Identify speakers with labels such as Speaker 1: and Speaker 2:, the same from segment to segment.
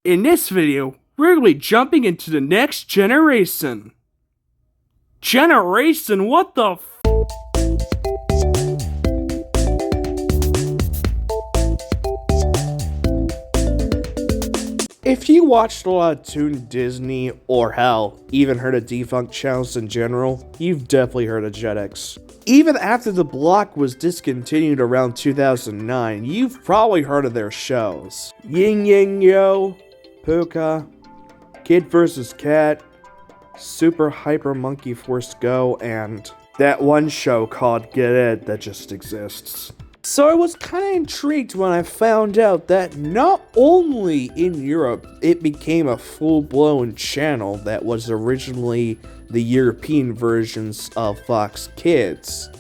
Speaker 1: In this video, we're going to be jumping into the next generation. Generation? What the f? If you watched a lot of Toon Disney, or hell, even heard of defunct channels in general, you've definitely heard of Jetix. Even after the block was discontinued around 2009, you've probably heard of their shows. Yin Yang Yo, Puka, Kid vs. Cat, Super Hyper Monkey Force Go, and that one show called Get It that just exists. So I was kind of intrigued when I found out that not only in Europe it became a full-blown channel that was originally the European versions of Fox Kids,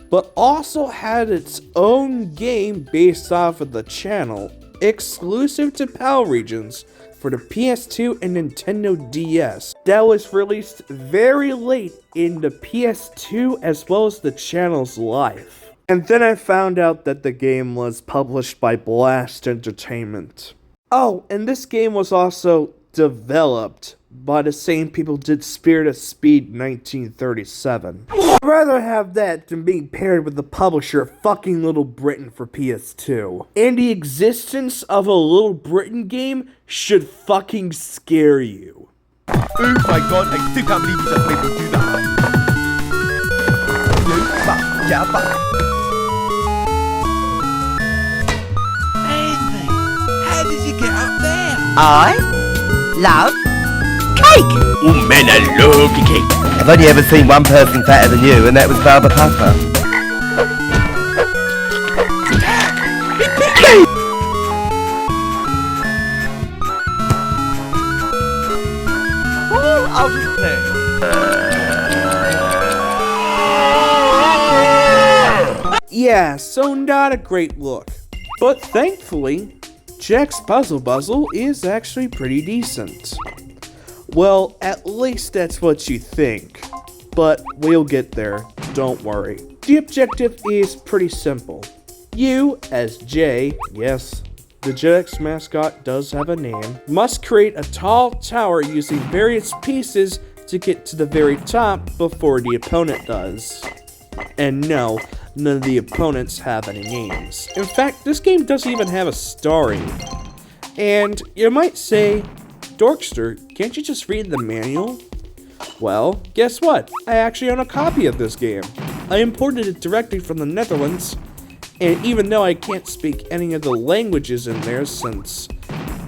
Speaker 1: but also had its own game based off of the channel, exclusive to PAL regions for the PS2 and Nintendo DS, that was released very late in the PS2 as well as the channel's life. And then I found out that the game was published by Blast Entertainment. Oh, and this game was also developed by the same people who did Spirit of Speed 1937. I'd rather have that than being paired with the publisher of fucking Little Britain for PS2. And the existence of a Little Britain game should fucking scare you.
Speaker 2: Oh my god, I still can't believe you just made me do that. How did you get up there?
Speaker 3: I love cake!
Speaker 4: Oh man, I love the cake.
Speaker 3: I've only ever seen one person fatter than you, and that was Barbara Papa.
Speaker 2: All out of play.
Speaker 1: Yeah, so not a great look. But thankfully, Jack's Buzzle is actually pretty decent. Well, at least that's what you think. But we'll get there, don't worry. The objective is pretty simple. You, as Jay, yes, the Jetix mascot does have a name, must create a tall tower using various pieces to get to the very top before the opponent does. And no, none of the opponents have any names. In fact, this game doesn't even have a story. And you might say, Dorkster, can't you just read the manual? Well, guess what? I actually own a copy of this game. I imported it directly from the Netherlands, and even though I can't speak any of the languages in there since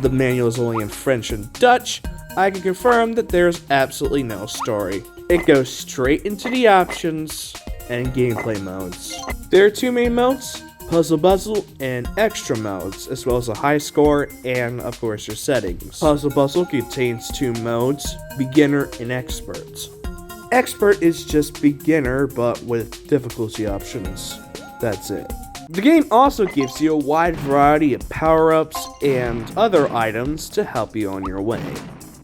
Speaker 1: the manual is only in French and Dutch, I can confirm that there's absolutely no story. It goes straight into the options and gameplay modes. There are two main modes, Buzzle and Extra modes, as well as a high score and, of course, your settings. Buzzle contains two modes, Beginner and Expert. Expert is just beginner, but with difficulty options. That's it. The game also gives you a wide variety of power-ups and other items to help you on your way.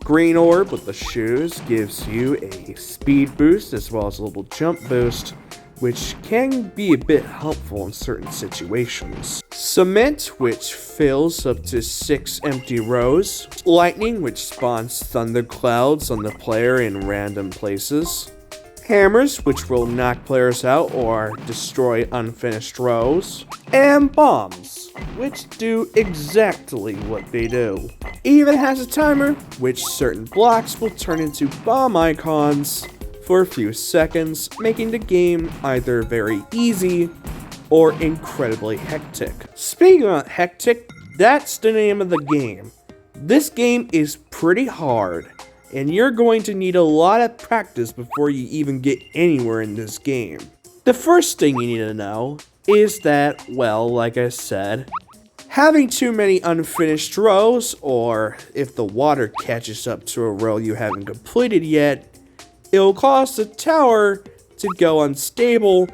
Speaker 1: Green Orb with the shoes gives you a speed boost as well as a little jump boost, which can be a bit helpful in certain situations. Cement, which fills up to 6 empty rows. Lightning, which spawns thunderclouds on the player in random places. Hammers, which will knock players out or destroy unfinished rows. And bombs, which do exactly what they do. It even has a timer, which certain blocks will turn into bomb icons for a few seconds, making the game either very easy or incredibly hectic. Speaking of hectic, that's the name of the game. This game is pretty hard, and you're going to need a lot of practice before you even get anywhere in this game. The first thing you need to know is that, well, like I said, having too many unfinished rows, or if the water catches up to a row you haven't completed yet, it'll cause the tower to go unstable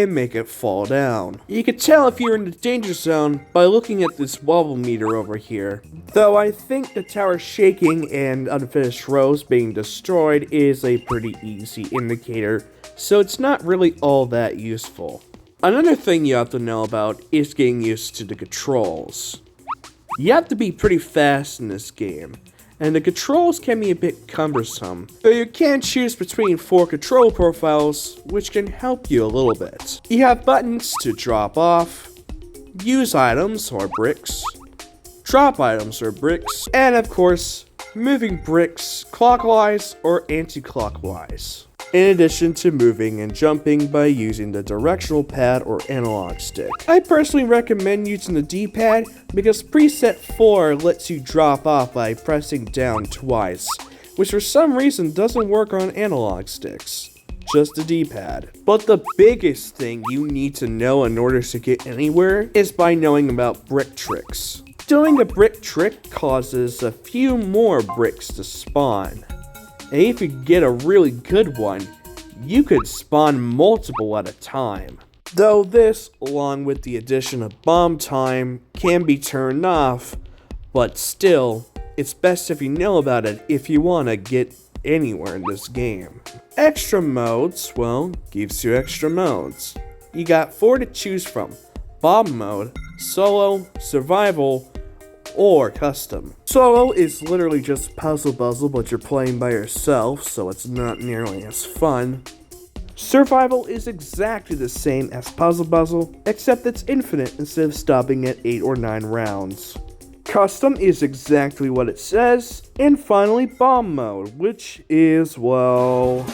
Speaker 1: and make it fall down. You can tell if you're in the danger zone by looking at this wobble meter over here. Though I think the tower shaking and unfinished rows being destroyed is a pretty easy indicator, so it's not really all that useful. Another thing you have to know about is getting used to the controls. You have to be pretty fast in this game, and the controls can be a bit cumbersome, but you can choose between 4 control profiles, which can help you a little bit. You have buttons to drop off, use items or bricks, drop items or bricks, and of course, moving bricks clockwise or anti-clockwise. In addition to moving and jumping by using the directional pad or analog stick. I personally recommend using the D-pad because preset 4 lets you drop off by pressing down twice, which for some reason doesn't work on analog sticks. Just the D-pad. But the biggest thing you need to know in order to get anywhere is by knowing about brick tricks. Doing a brick trick causes a few more bricks to spawn. And if you get a really good one, you could spawn multiple at a time. Though this, along with the addition of bomb time, can be turned off, but still, it's best if you know about it if you want to get anywhere in this game. Extra modes, well, gives you extra modes. You got 4 to choose from: bomb mode, solo, survival, or custom. Solo is literally just puzzle, but you're playing by yourself, so it's not nearly as fun. Survival is exactly the same as puzzle, except it's infinite instead of stopping at 8 or 9 rounds. Custom is exactly what it says. And finally, bomb mode, which is, well...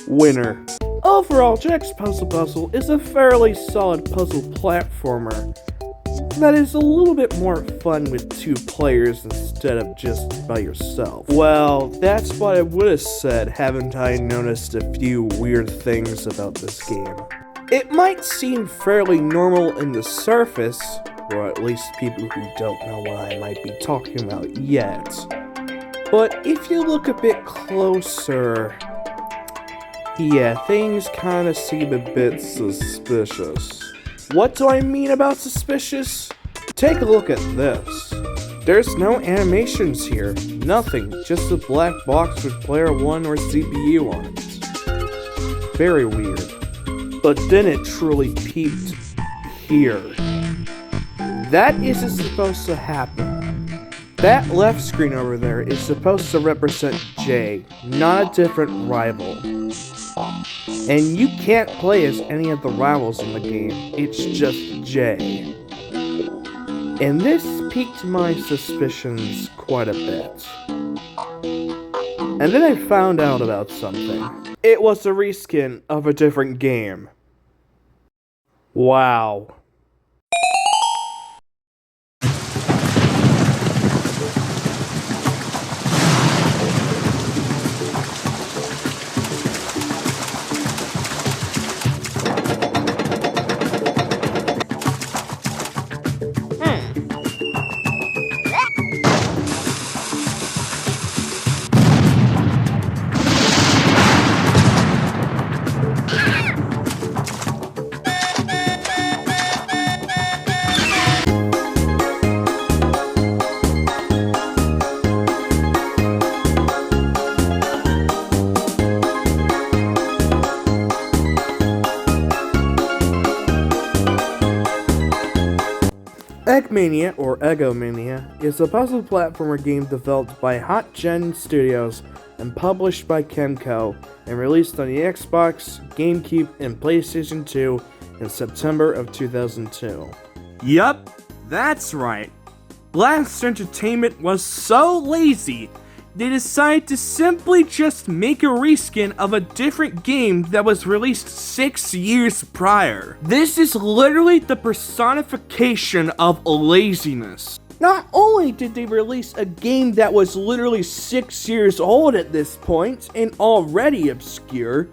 Speaker 1: Winner. Overall, Jetix Buzzle is a fairly solid puzzle platformer that is a little bit more fun with 2 players instead of just by yourself. Well, that's what I would have said haven't I noticed a few weird things about this game. It might seem fairly normal in the surface, or at least people who don't know what I might be talking about yet, but if you look a bit closer, yeah, things kinda seem a bit suspicious. What do I mean about suspicious? Take a look at this. There's no animations here. Nothing. Just a black box with player 1 or CPU on it. Very weird. But then it truly peaked here. That isn't supposed to happen. That left screen over there is supposed to represent J, not a different rival. And you can't play as any of the rivals in the game, it's just J. And this piqued my suspicions quite a bit. And then I found out about something. It was a reskin of a different game. Wow. Mania, or Mania, is a puzzle platformer game developed by Hot Gen Studios and published by Kemco, and released on the Xbox, GameCube, and PlayStation 2 in September of 2002.
Speaker 2: Yup, that's right. Blast Entertainment was so lazy, they decided to simply just make a reskin of a different game that was released 6 years prior. This is literally the personification of laziness.
Speaker 1: Not only did they release a game that was literally 6 years old at this point and already obscure,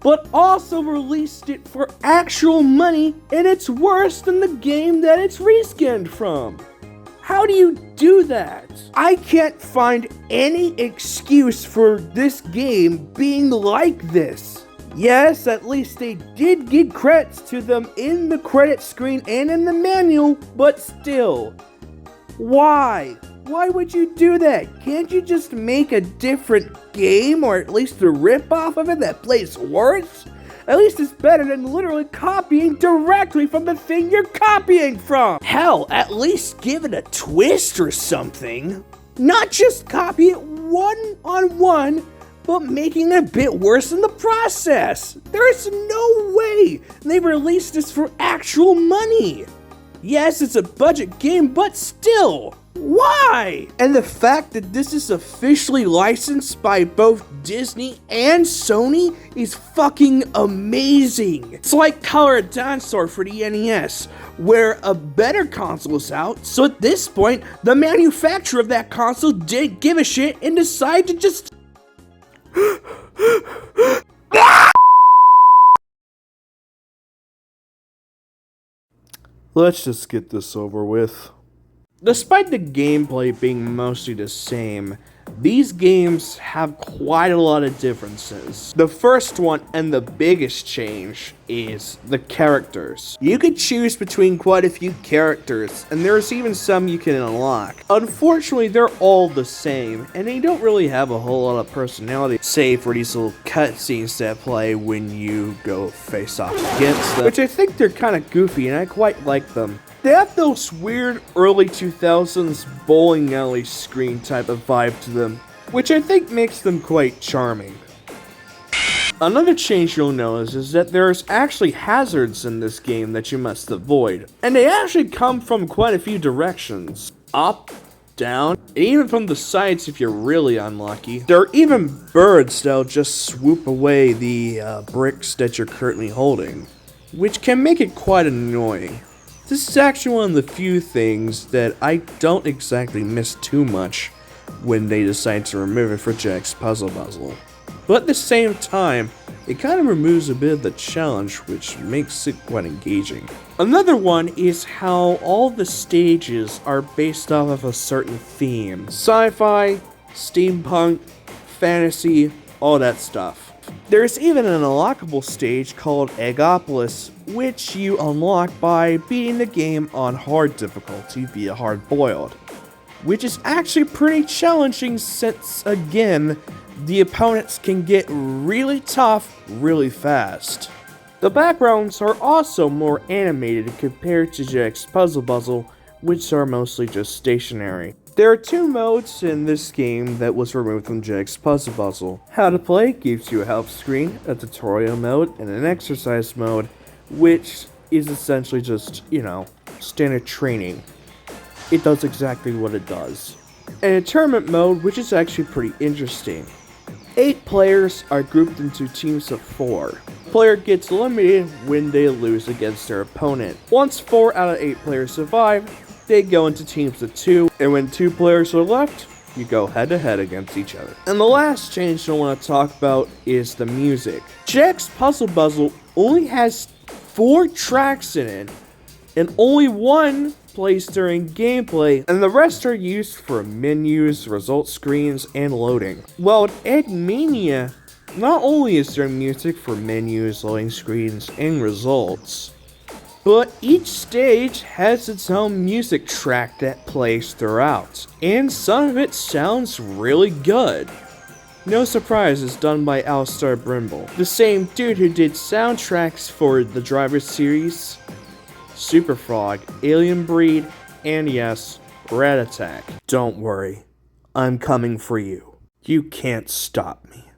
Speaker 1: but also released it for actual money, and it's worse than the game that it's reskinned from. How do you do that? I can't find any excuse for this game being like this. Yes, at least they did give credits to them in the credit screen and in the manual, but still. Why? Why would you do that? Can't you just make a different game, or at least a rip-off of it that plays worse? At least it's better than literally copying directly from the thing you're copying from. Hell, at least give it a twist or something. Not just copy it one-on-one, but making it a bit worse in the process. There is no way they released this for actual money. Yes, it's a budget game, but still, why? And the fact that this is officially licensed by both Disney and Sony is fucking amazing. It's like Color a Dinosaur for the NES, where a better console is out, so at this point, the manufacturer of that console didn't give a shit and decided to just... Let's just get this over with. Despite the gameplay being mostly the same, these games have quite a lot of differences. The first one and the biggest change is the characters. You can choose between quite a few characters, and there's even some you can unlock. Unfortunately, they're all the same, and they don't really have a whole lot of personality, save for these little cutscenes that play when you go face off against them, which I think they're kind of goofy, and I quite like them. They have those weird early 2000s bowling alley screen type of vibe to them, which I think makes them quite charming. Another change you'll notice is that there's actually hazards in this game that you must avoid, and they actually come from quite a few directions. Up, down, and even from the sides if you're really unlucky. There are even birds that'll just swoop away the bricks that you're currently holding, which can make it quite annoying. This is actually one of the few things that I don't exactly miss too much when they decide to remove it for Jetix Buzzle. But at the same time, it kind of removes a bit of the challenge, which makes it quite engaging. Another one is how all the stages are based off of a certain theme. Sci-fi, steampunk, fantasy, all that stuff. There's even an unlockable stage called Eggopolis, which you unlock by beating the game on hard difficulty via hard boiled, which is actually pretty challenging since, again, the opponents can get really tough really fast. The backgrounds are also more animated compared to Jetix Buzzle, which are mostly just stationary. There are two modes in this game that was removed from Jetix Buzzle. How to play gives you a help screen, a tutorial mode, and an exercise mode, which is essentially just, standard training. It does exactly what it does. And a tournament mode, which is actually pretty interesting. 8 players are grouped into teams of 4. The player gets eliminated when they lose against their opponent. Once 4 out of 8 players survive, they go into teams of 2, and when 2 players are left, you go head-to-head against each other. And the last change I want to talk about is the music. Jetix Buzzle only has 4 tracks in it, and only 1 plays during gameplay, and the rest are used for menus, result screens, and loading. While in Mania, not only is there music for menus, loading screens, and results, but each stage has its own music track that plays throughout, and some of it sounds really good. No surprise, it's done by Alistar Brimble, the same dude who did soundtracks for the Driver series, Super Frog, Alien Breed, And yes, Rat Attack. Don't worry, I'm coming for you. You can't stop me.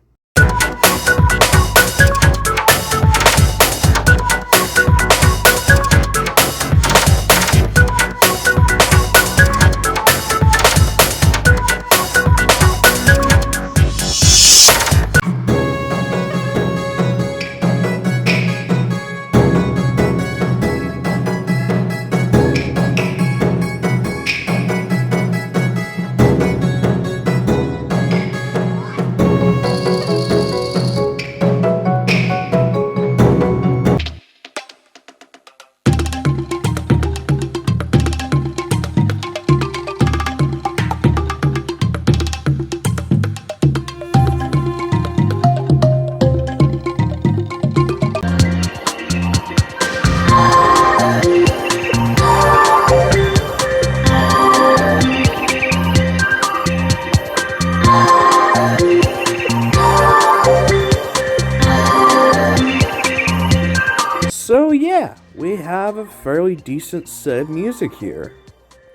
Speaker 1: So yeah, we have a fairly decent set of music here.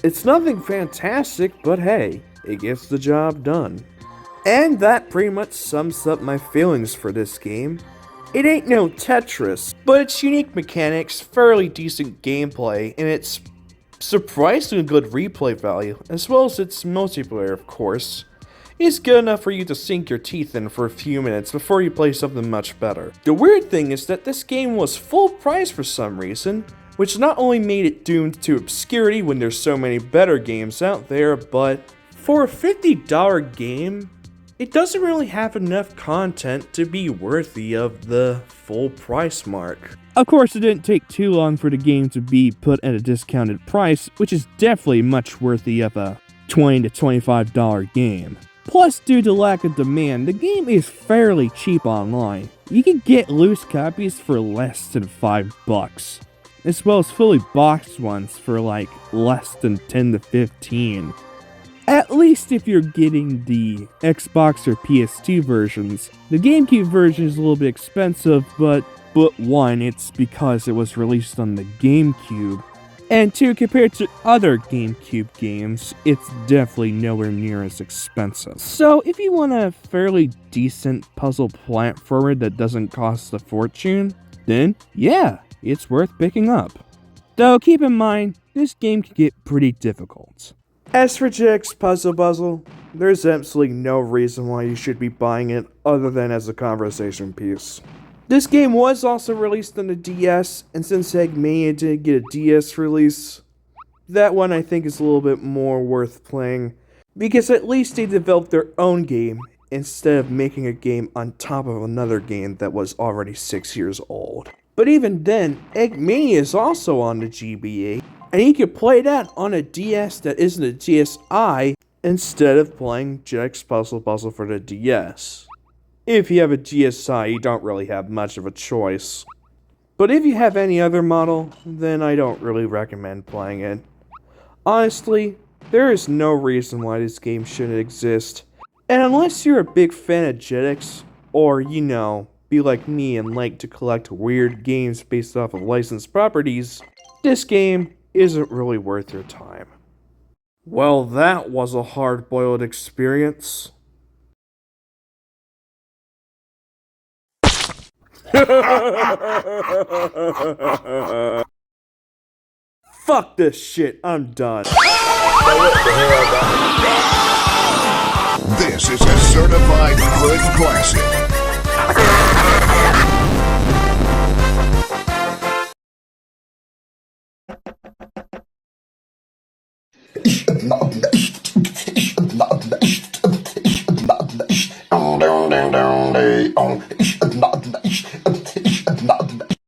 Speaker 1: It's nothing fantastic, but hey, it gets the job done. And that pretty much sums up my feelings for this game. It ain't no Tetris, but its unique mechanics, fairly decent gameplay, and its surprisingly good replay value, as well as its multiplayer of course, is good enough for you to sink your teeth in for a few minutes before you play something much better. The weird thing is that this game was full price for some reason, which not only made it doomed to obscurity when there's so many better games out there, but for a $50 game, it doesn't really have enough content to be worthy of the full price mark. Of course, it didn't take too long for the game to be put at a discounted price, which is definitely much worthy of a $20 to $25 game. Plus, due to lack of demand, the game is fairly cheap online. You can get loose copies for less than $5, as well as fully boxed ones for like less than 10 to 15. At least if you're getting the Xbox or PS2 versions. The GameCube version is a little bit expensive, but one, it's because it was released on the GameCube. And two, compared to other GameCube games, it's definitely nowhere near as expensive. So if you want a fairly decent puzzle platformer that doesn't cost a fortune, then yeah, it's worth picking up. Though keep in mind, this game can get pretty difficult. As for Jetix Puzzle Buzzle, there's absolutely no reason why you should be buying it other than as a conversation piece. This game was also released on the DS, and since Mania did get a DS release, that one I think is a little bit more worth playing, because at least they developed their own game instead of making a game on top of another game that was already 6 years old. But even then, Mania is also on the GBA, and you can play that on a DS that isn't a DSi instead of playing Jetix Puzzle Buzzle for the DS. If you have a DSi, you don't really have much of a choice. But if you have any other model, then I don't really recommend playing it. Honestly, there is no reason why this game shouldn't exist. And unless you're a big fan of Jetix, or, you know, be like me and like to collect weird games based off of licensed properties, this game isn't really worth your time. Well, that was a hard-boiled experience. Fuck this shit, I'm done.
Speaker 5: This is a certified good classic.